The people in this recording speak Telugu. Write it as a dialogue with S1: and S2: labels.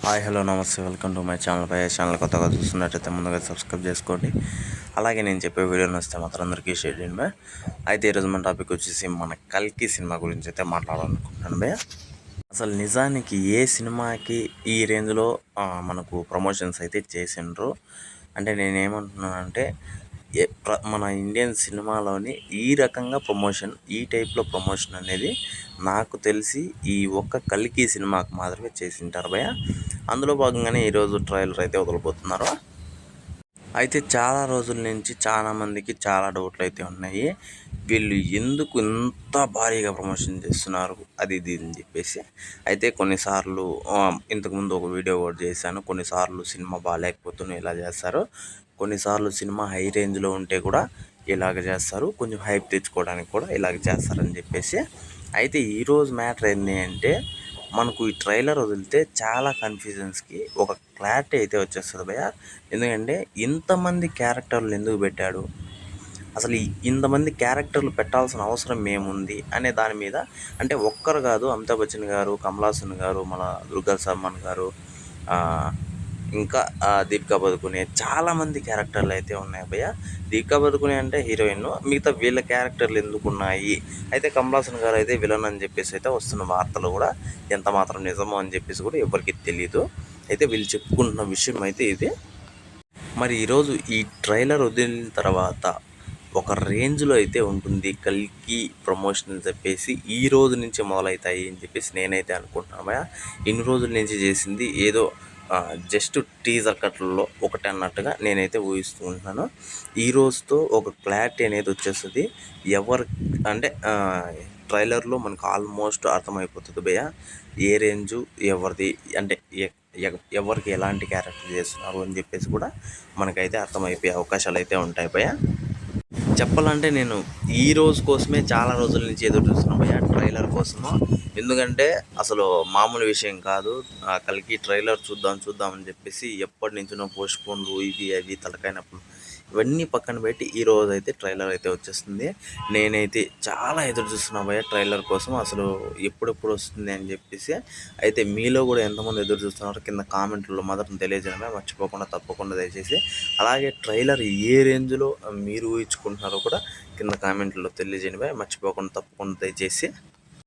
S1: హాయ్ హలో నమస్తే welcome to my channel. Channel కొత్తగా చూస్తున్నట్టయితే ముందుగా సబ్స్క్రైబ్ చేసుకోండి. అలాగే నేను చెప్పే వీడియోని వస్తే మాత్రం అందరికీ షేర్ చేయండి భయ్య. అయితే ఈరోజు మన టాపిక్ వచ్చేసి మన కల్కి సినిమా గురించి అయితే మాట్లాడాలనుకుంటున్నాను భయ్య. అసలు నిజానికి ఏ సినిమాకి ఈ రేంజ్లో మనకు ప్రమోషన్స్ అయితే చేసిండ్రు అంటే నేనేమంటున్నానంటే మన ఇండియన్ సినిమాలోని ఈ రకంగా ప్రమోషన్, ఈ టైప్లో ప్రమోషన్ అనేది నాకు తెలిసి ఈ ఒక్క కల్కి సినిమాకు మాత్రమే చేసింటారు భయ్య. అందులో భాగంగానే ఈరోజు ట్రైలర్ అయితే వదలబోతున్నారు. అయితే చాలా రోజుల నుంచి చాలామందికి చాలా డౌట్లు అయితే ఉన్నాయి. వీళ్ళు ఎందుకు ఇంత భారీగా ప్రమోషన్ చేస్తున్నారు అది ఇది అని చెప్పేసి. అయితే కొన్నిసార్లు ఇంతకుముందు ఒక వీడియో కూడా చేశాను, కొన్నిసార్లు సినిమా బాగాలేకపోతేనే ఇలా చేస్తారు, కొన్నిసార్లు సినిమా హై రేంజ్లో ఉంటే కూడా ఇలాగ చేస్తారు, కొంచెం హైప్ తెచ్చుకోవడానికి కూడా ఇలాగ చేస్తారని చెప్పేసి. అయితే ఈరోజు మ్యాటర్ ఏంటి అంటే మనకు ఈ ట్రైలర్ వదిలితే చాలా కన్ఫ్యూజన్స్కి ఒక క్లారిటీ అయితే వచ్చేస్తుంది భయ్య. ఎందుకంటే ఇంతమంది క్యారెక్టర్లు ఎందుకు పెట్టాడు, అసలు ఇంతమంది క్యారెక్టర్లు పెట్టాల్సిన అవసరం ఏముంది అనే దాని మీద. అంటే ఒక్కరు కాదు, అమితాబ్ బచ్చన్ గారు, కమల్ హాసన్ గారు, మన దుర్గా సల్మాన్ గారు, ఇంకా దీపికా పదుకునే, చాలామంది క్యారెక్టర్లు అయితే ఉన్నాయి భయ్య. దీపికా పదుకునే అంటే హీరోయిన్, మిగతా వీళ్ళ క్యారెక్టర్లు ఎందుకు ఉన్నాయి. అయితే కమల్ హాసన్ గారు అయితే విలన్ అని చెప్పేసి అయితే వస్తున్న వార్తలు కూడా ఎంత మాత్రం నిజమో అని చెప్పేసి కూడా ఎవరికి తెలియదు. అయితే వీళ్ళు చెప్పుకుంటున్న విషయం అయితే ఇది. మరి ఈరోజు ఈ ట్రైలర్ వదిలిన తర్వాత ఒక రేంజ్లో అయితే ఉంటుంది కల్కి ప్రమోషన్ అని చెప్పేసి ఈ రోజు నుంచి మొదలవుతాయి అని చెప్పేసి నేనైతే అనుకుంటున్నాను. ఇన్ని రోజుల నుంచి చేసింది ఏదో జస్ట్ టీజర్ కట్లలో ఒకటి అన్నట్టుగా నేనైతే ఊహిస్తూ ఉంటున్నాను. ఈ రోజుతో ఒక క్లారిటీ అనేది వచ్చేస్తుంది. ఎవరు అంటే ట్రైలర్లో మనకు ఆల్మోస్ట్ అర్థమైపోతుంది భయ్య ఏ రేంజు ఎవరిది, అంటే ఎవరికి ఎలాంటి క్యారెక్టర్ చేస్తున్నారు అని చెప్పేసి కూడా మనకైతే అర్థమైపోయే అవకాశాలు అయితే ఉంటాయి భయ్య. చెప్పాలంటే నేను ఈ రోజు కోసమే చాలా రోజుల నుంచి ఎదురు చూస్తున్నాను భయ్య, ట్రైలర్ కోసము. ఎందుకంటే అసలు మామూలు విషయం కాదు. కల్కి ట్రైలర్ చూద్దామని చెప్పేసి ఎప్పటి నుంచినో పోస్ట్పోన్లు ఇవి అవి తలకాయినప్పుడు ఇవన్నీ పక్కన పెట్టి ఈ రోజు అయితే ట్రైలర్ అయితే వచ్చేస్తుంది. నేనైతే చాలా ఎదురు చూస్తున్నాను భయ్య ట్రైలర్ కోసం, అసలు ఎప్పుడెప్పుడు వస్తుంది అని చెప్పేసి. అయితే మీలో కూడా ఎంతమంది ఎదురు చూస్తున్నారో కింద కామెంట్లో మాత్రం తెలియజేయడమే మర్చిపోకుండా తప్పకుండా దయచేసి. అలాగే ట్రైలర్ ఏ రేంజ్లో మీరు ఊహించుకుంటున్నారో కూడా కింద కామెంట్లో తెలియజేయండి భయ్య, మర్చిపోకుండా తప్పకుండా దయచేసి.